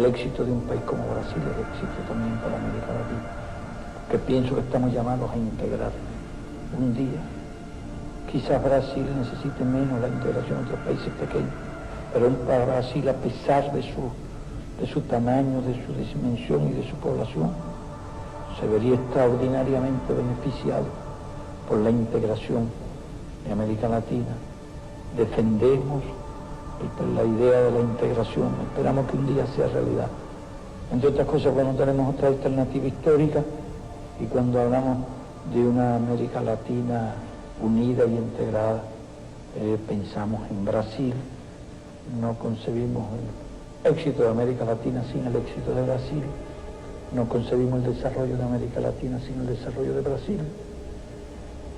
el éxito de un país como Brasil es el éxito también para América Latina, que pienso que estamos llamados a integrar un día. Quizás Brasil necesite menos la integración de otros países pequeños, pero para Brasil, a pesar de su tamaño, de su dimensión y de su población, se vería extraordinariamente beneficiado por la integración de América Latina. Defendemos la idea de la integración, esperamos que un día sea realidad. Entre otras cosas, cuando tenemos otra alternativa histórica y cuando hablamos de una América Latina unida y integrada, pensamos en Brasil. No concebimos el éxito de América Latina sin el éxito de Brasil, no concebimos el desarrollo de América Latina sin el desarrollo de Brasil,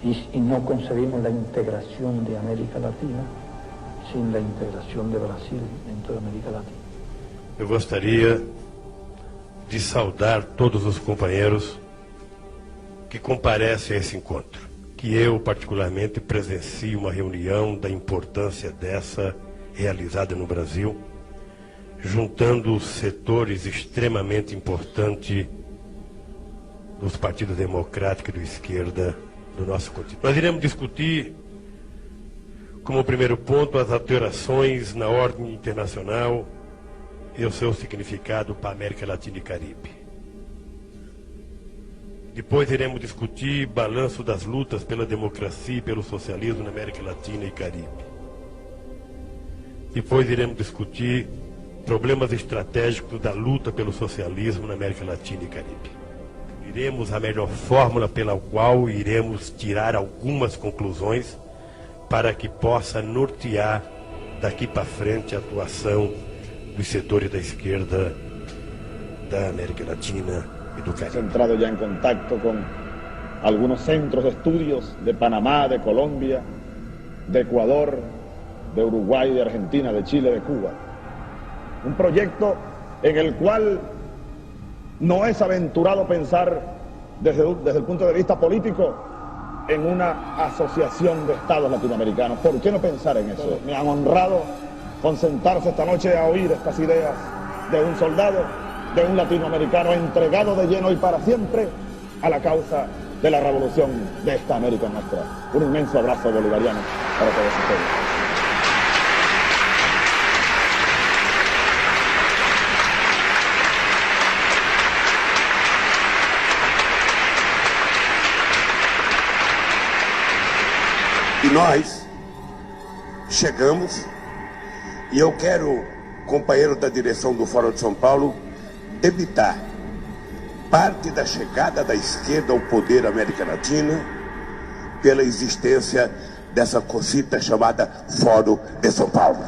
y no concebimos la integración de América Latina sin la integración de Brasil dentro de América Latina. Eu gostaria de saudar todos os companheiros que comparecem a esse encontro, que eu particularmente presencio uma reunião da importância dessa realizada no Brasil, juntando setores extremamente importantes dos partidos democráticos e de esquerda do nosso continente. Nós iremos discutir, como primeiro ponto, as alterações na ordem internacional e o seu significado para a América Latina e Caribe. Depois iremos discutir balanço das lutas pela democracia e pelo socialismo na América Latina e Caribe. Depois iremos discutir problemas estratégicos da luta pelo socialismo na América Latina e Caribe. Iremos a melhor fórmula pela qual iremos tirar algumas conclusões para que possa nortear daqui para frente a atuação dos setores da esquerda da América Latina y do Caribe. Hemos entrado ya en contacto con algunos centros de estudios de Panamá, de Colombia, de Ecuador, de Uruguay, de Argentina, de Chile, de Cuba. Un proyecto en el cual no es aventurado pensar desde el punto de vista político en una asociación de estados latinoamericanos. ¿Por qué no pensar en eso? Me han honrado con sentarse esta noche a oír estas ideas de un soldado, de un latinoamericano entregado de lleno y para siempre a la causa de la revolución de esta América nuestra. Un inmenso abrazo bolivariano para todos ustedes. E nós chegamos, e eu quero, companheiro da direção do Fórum de São Paulo, debitar parte da chegada da esquerda ao poder na América Latina pela existência dessa cosita chamada Fórum de São Paulo.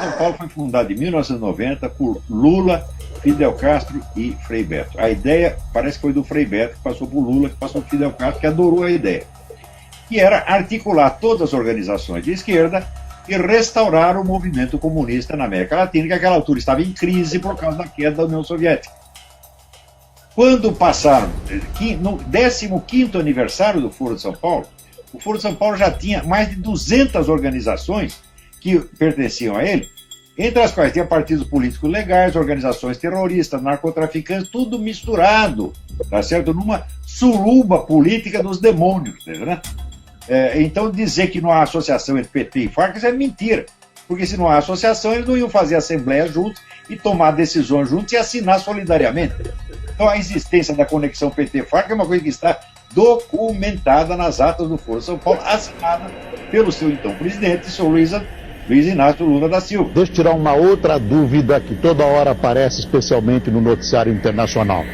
São Paulo foi fundado em 1990 por Lula, Fidel Castro e Frei Beto. A ideia parece que foi do Frei Beto, que passou por Lula, que passou por Fidel Castro, que adorou a ideia. Que era articular todas as organizações de esquerda e restaurar o movimento comunista na América Latina, que naquela altura estava em crise por causa da queda da União Soviética. Quando passaram, no 15º aniversário do Foro de São Paulo, o Foro de São Paulo já tinha mais de 200 organizações que pertenciam a ele, entre as quais tinha partidos políticos legais, organizações terroristas, narcotraficantes, tudo misturado, tá certo? Numa suruba política dos demônios, né? Então dizer que não há associação entre PT e Farc, isso é mentira, porque se não há associação, eles não iam fazer assembleia juntos e tomar decisões juntos e assinar solidariamente. Então a existência da conexão PT-Farc é uma coisa que está documentada nas atas do Foro de São Paulo, assinada pelo seu então presidente, Sr. Luiz Inácio Lula da Silva. Deixa eu tirar uma outra dúvida que toda hora aparece, especialmente no noticiário internacional.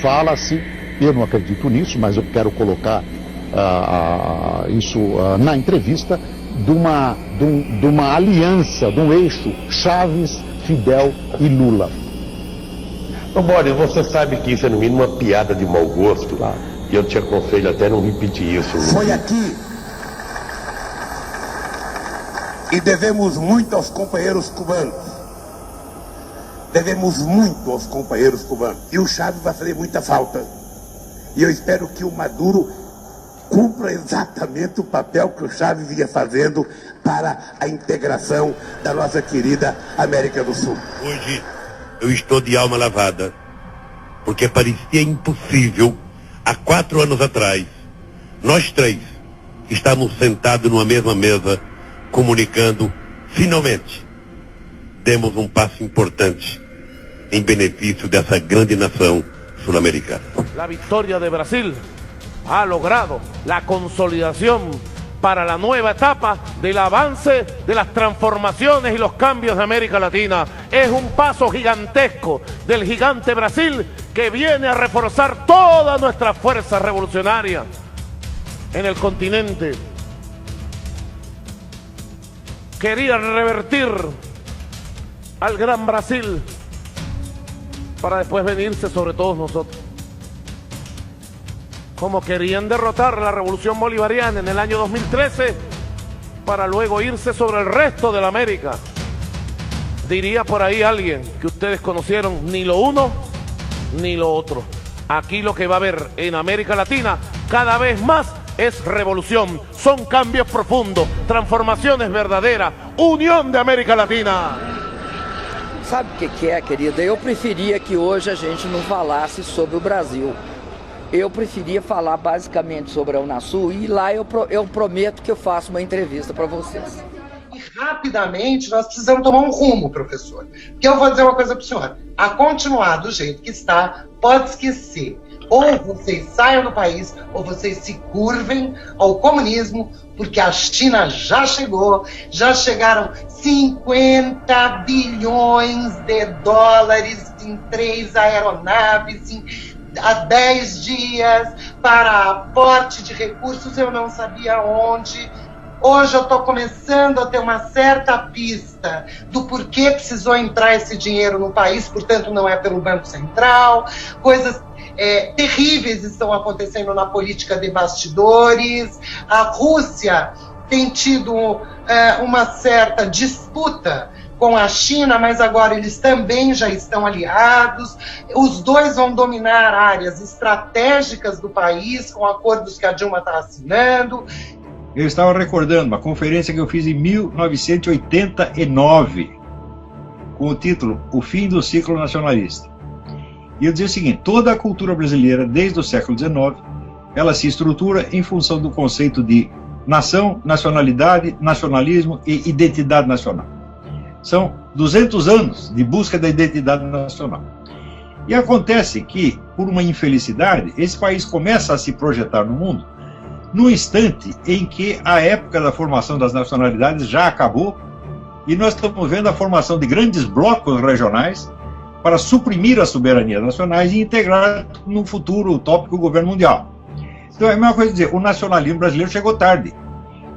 Fala-se, eu não acredito nisso, mas eu quero colocar isso na entrevista, de uma aliança, de um eixo Chaves, Fidel e Lula. Então, Boris, você sabe que isso é no mínimo uma piada de mau gosto, claro. E eu te aconselho até não repetir isso. Foi aqui. E devemos muito aos companheiros cubanos. Devemos muito aos companheiros cubanos. E o Chávez vai fazer muita falta. E eu espero que o Maduro cumpra exatamente o papel que o Chávez vinha fazendo para a integração da nossa querida América do Sul. Hoje eu estou de alma lavada, porque parecia impossível, há 4 anos atrás, nós 3 estávamos sentados numa mesma mesa, comunicando, finalmente, demos um passo importante em benefício dessa grande nação sul-americana. La victoria de Brasil ha logrado la consolidación para la nueva etapa del avance de las transformaciones y los cambios de América Latina. Es un paso gigantesco del gigante Brasil que viene a reforzar toda nuestra fuerza revolucionaria en el continente. Quería revertir al gran Brasil para después venirse sobre todos nosotros. Como querían derrotar la revolución bolivariana en el año 2013 para luego irse sobre el resto de la América. Diría por ahí alguien que ustedes conocieron, ni lo uno ni lo otro. Aquí lo que va a haber en América Latina cada vez más es revolución, son cambios profundos, transformaciones verdaderas, unión de América Latina. Sabe o que é, querida? Eu preferia que hoje a gente não falasse sobre o Brasil. Eu preferia falar basicamente sobre a Unasul e lá eu prometo que eu faço uma entrevista para vocês. E rapidamente nós precisamos tomar um rumo, professor. Porque eu vou dizer uma coisa para o senhor. A continuar do jeito que está, pode esquecer. Ou vocês saiam do país, ou vocês se curvem ao comunismo, porque a China já chegou, já chegaram 50 bilhões de dólares em 3 aeronaves, há 10 dias, para aporte de recursos, eu não sabia onde. Hoje eu estou começando a ter uma certa pista do porquê precisou entrar esse dinheiro no país, portanto não é pelo Banco Central, coisas terríveis estão acontecendo na política de bastidores. A Rússia tem tido uma certa disputa com a China, mas agora eles também já estão aliados. Os dois vão dominar áreas estratégicas do país, com acordos que a Dilma está assinando. Eu estava recordando uma conferência que eu fiz em 1989, com o título O Fim do Ciclo Nacionalista. E eu dizia o seguinte: toda a cultura brasileira, desde o século XIX, ela se estrutura em função do conceito de nação, nacionalidade, nacionalismo e identidade nacional. São 200 anos de busca da identidade nacional. E acontece que, por uma infelicidade, esse país começa a se projetar no mundo no instante em que a época da formação das nacionalidades já acabou e nós estamos vendo a formação de grandes blocos regionais para suprimir as soberanias nacionais e integrar no futuro utópico o governo mundial. Então é a mesma coisa dizer, o nacionalismo brasileiro chegou tarde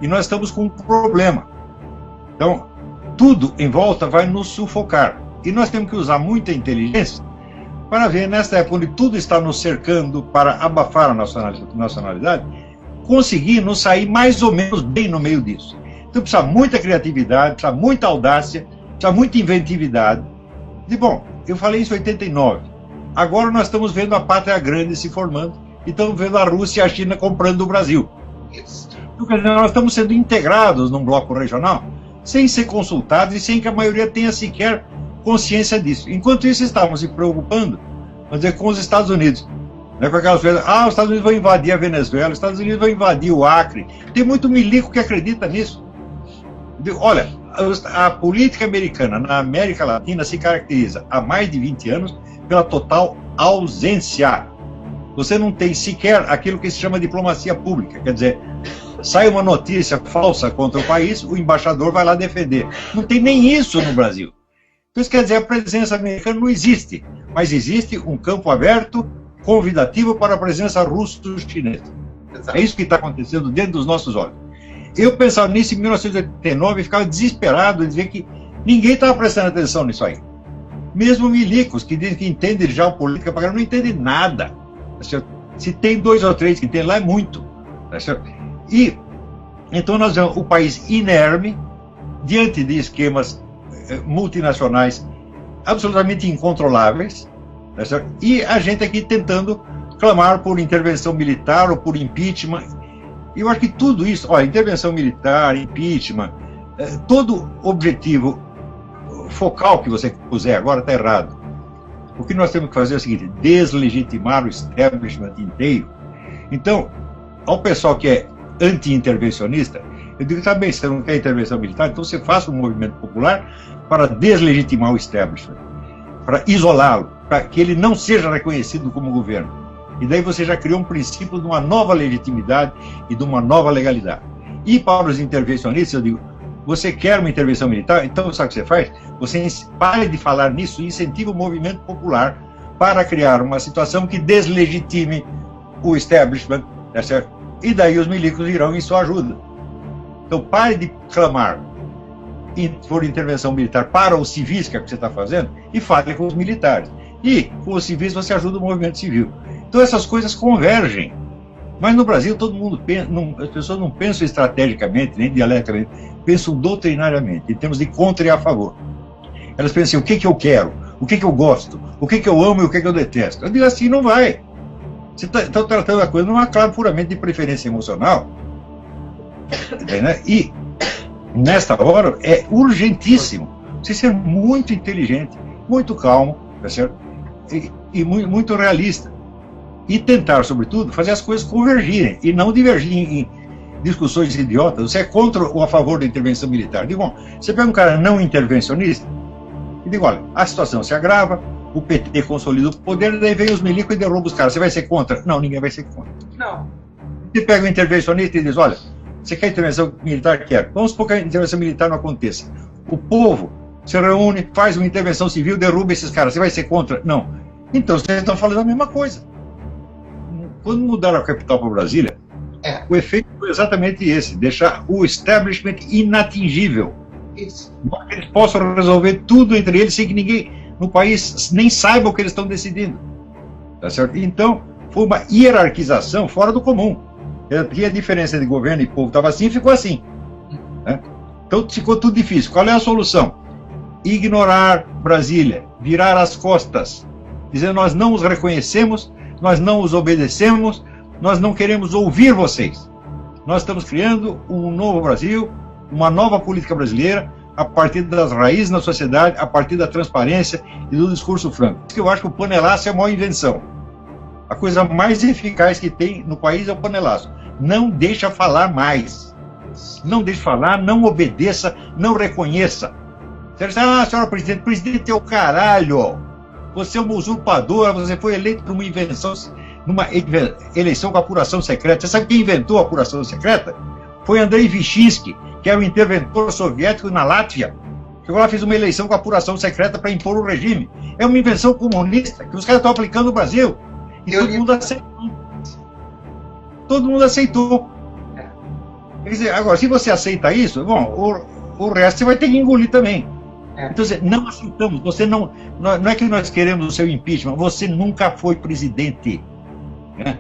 e nós estamos com um problema. Então, tudo em volta vai nos sufocar e nós temos que usar muita inteligência para ver, nesta época onde tudo está nos cercando para abafar a nacionalidade, conseguir nos sair mais ou menos bem no meio disso. Então precisa muita criatividade, precisa muita audácia, precisa muita inventividade. E bom, eu falei isso em 89. Agora nós estamos vendo a pátria grande se formando e estamos vendo a Rússia e a China comprando o Brasil. Então, quer dizer, nós estamos sendo integrados num bloco regional sem ser consultados e sem que a maioria tenha sequer consciência disso. Enquanto isso, estávamos se preocupando, vamos dizer, com os Estados Unidos. Com aquelas coisas, os Estados Unidos vão invadir a Venezuela, os Estados Unidos vão invadir o Acre. Tem muito milico que acredita nisso. Olha, a política americana na América Latina se caracteriza há mais de 20 anos pela total ausência. Você não tem sequer aquilo que se chama diplomacia pública, quer dizer, sai uma notícia falsa contra o país, o embaixador vai lá defender. Não tem nem isso no Brasil. Então isso quer dizer, a presença americana não existe, mas existe um campo aberto, convidativo para a presença russo-chinesa. É isso que está acontecendo dentro dos nossos olhos. Eu pensava nisso em 1989 e ficava desesperado de ver que ninguém estava prestando atenção nisso aí. Mesmo milicos, que dizem que entendem já política, não entendem nada. Se tem 2 ou 3 que entendem lá, é muito. E então nós vemos o país inerme, diante de esquemas multinacionais absolutamente incontroláveis, e a gente aqui tentando clamar por intervenção militar ou por impeachment. E eu acho que tudo isso, intervenção militar, impeachment, todo objetivo focal que você puser agora está errado. O que nós temos que fazer é o seguinte: deslegitimar o establishment inteiro. Então, ao pessoal que é anti-intervencionista, eu digo, tá bem, você não quer intervenção militar, então você faça um movimento popular para deslegitimar o establishment, para isolá-lo, para que ele não seja reconhecido como governo. E daí você já criou um princípio de uma nova legitimidade e de uma nova legalidade. E para os intervencionistas, eu digo, você quer uma intervenção militar? Então, sabe o que você faz? Você pare de falar nisso e incentiva o movimento popular para criar uma situação que deslegitime o establishment, tá certo? E daí os milicos irão em sua ajuda. Então, pare de clamar por intervenção militar para os civis, que é o que você está fazendo, e fale com os militares. E com os civis você ajuda o movimento civil. Então, essas coisas convergem. Mas no Brasil, todo mundo pensa, as pessoas não pensam estrategicamente, nem dialeticamente, pensam doutrinariamente, em termos de contra e a favor. Elas pensam assim, o que eu quero, o que eu gosto, o que eu amo e o que eu detesto. Eu digo assim, não vai. Você está tratando a coisa numa clave puramente de preferência emocional. Né? E, nesta hora, é urgentíssimo você ser muito inteligente, muito calmo, tá certo? E muito realista. E tentar, sobretudo, fazer as coisas convergirem e não divergirem em discussões idiotas. Você é contra ou a favor da intervenção militar? Digo, bom, você pega um cara não intervencionista e digo, olha, a situação se agrava, o PT consolida o poder, daí vem os milicos e derruba os caras. Você vai ser contra? Não, ninguém vai ser contra. Não. Você pega um intervencionista e diz, olha, você quer intervenção militar? Quer. Vamos supor que a intervenção militar não aconteça. O povo se reúne, faz uma intervenção civil, derruba esses caras. Você vai ser contra? Não. Então, vocês estão falando a mesma coisa. Quando mudaram a capital para Brasília, o efeito foi exatamente esse, deixar o establishment inatingível. Isso. Para que eles possam resolver tudo entre eles sem que ninguém no país nem saiba o que eles estão decidindo. Tá certo? Então, foi uma hierarquização fora do comum. E a diferença de governo e povo estava assim, ficou assim. Né? Então, ficou tudo difícil. Qual é a solução? Ignorar Brasília, virar as costas, dizer nós não os reconhecemos, nós não os obedecemos, nós não queremos ouvir vocês. Nós estamos criando um novo Brasil, uma nova política brasileira, a partir das raízes na sociedade, a partir da transparência e do discurso franco. Eu acho que o panelaço é a maior invenção. A coisa mais eficaz que tem no país é o panelaço. Não deixa falar mais. Não deixe falar, não obedeça, não reconheça. Você diz, senhora presidente é o caralho. Você é uma usurpadora, você foi eleito por uma invenção, numa eleição com apuração secreta. Você sabe quem inventou a apuração secreta? Foi Andrei Vichinsky, que era o interventor soviético na Látvia. Chegou lá, fez uma eleição com apuração secreta para impor o regime. É uma invenção comunista que os caras estão aplicando no Brasil. E todo mundo aceitou. Todo mundo aceitou. Quer dizer, agora, se você aceita isso, bom, o resto você vai ter que engolir também. Então, não aceitamos, você não é que nós queremos o seu impeachment, você nunca foi presidente. Né?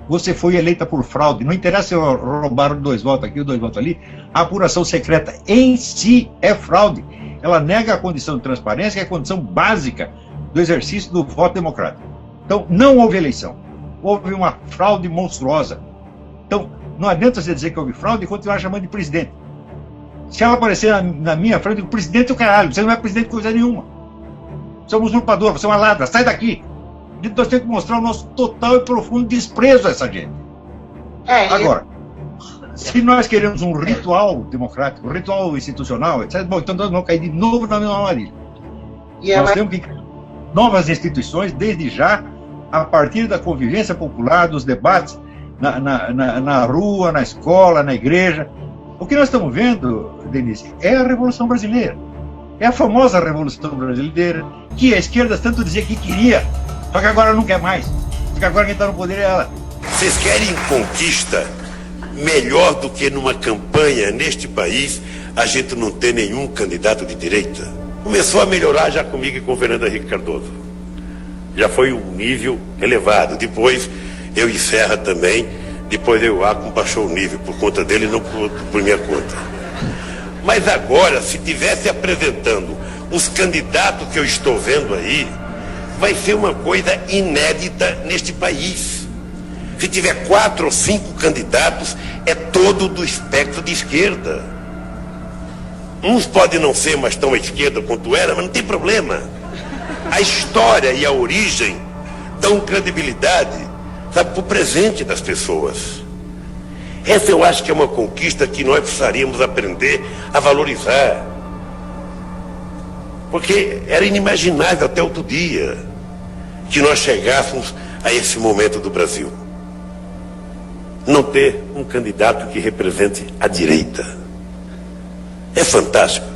Você foi eleita por fraude, não interessa se roubaram 2 votos aqui ou 2 votos ali, a apuração secreta em si é fraude. Ela nega a condição de transparência, que é a condição básica do exercício do voto democrático. Então, não houve eleição, houve uma fraude monstruosa. Então, não adianta você dizer que houve fraude e continuar chamando de presidente. Se ela aparecer na minha frente, o presidente é o caralho, você não é presidente de coisa nenhuma. Você é um usurpador, você é uma ladra, sai daqui. Nós temos que mostrar o nosso total e profundo desprezo a essa gente. Agora, se nós queremos um ritual democrático, um ritual institucional, etc., bom, então nós vamos cair de novo na mesma armadilha. Nós temos que criar novas instituições, desde já, a partir da convivência popular, dos debates na rua, na escola, na igreja. O que nós estamos vendo, Denise, é a Revolução Brasileira. É a famosa Revolução Brasileira, que a esquerda tanto dizia que queria, só que agora não quer mais. Porque agora quem está no poder é ela. Vocês querem conquista melhor do que numa campanha neste país a gente não ter nenhum candidato de direita? Começou a melhorar já comigo e com o Fernando Henrique Cardoso. Já foi um nível elevado. Depois eu e Serra também. Depois eu baixou o nível por conta dele e não por minha conta. Mas agora, se tivesse apresentando os candidatos que eu estou vendo aí, vai ser uma coisa inédita neste país. Se tiver 4 ou 5 candidatos, é todo do espectro de esquerda. Uns podem não ser mais tão à esquerda quanto era, mas não tem problema. A história e a origem dão credibilidade, sabe, para o presente das pessoas. Essa eu acho que é uma conquista que nós precisaríamos aprender a valorizar. Porque era inimaginável até outro dia que nós chegássemos a esse momento do Brasil. Não ter um candidato que represente a direita. É fantástico.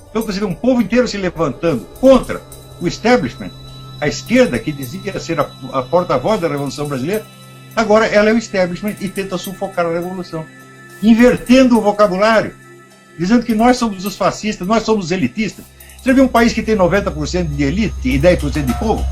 Então você vê um povo inteiro se levantando contra o establishment, a esquerda, que dizia ser a porta-voz da Revolução Brasileira, agora ela é o establishment e tenta sufocar a Revolução, invertendo o vocabulário, dizendo que nós somos os fascistas, nós somos os elitistas. Você vê um país que tem 90% de elite e 10% de povo?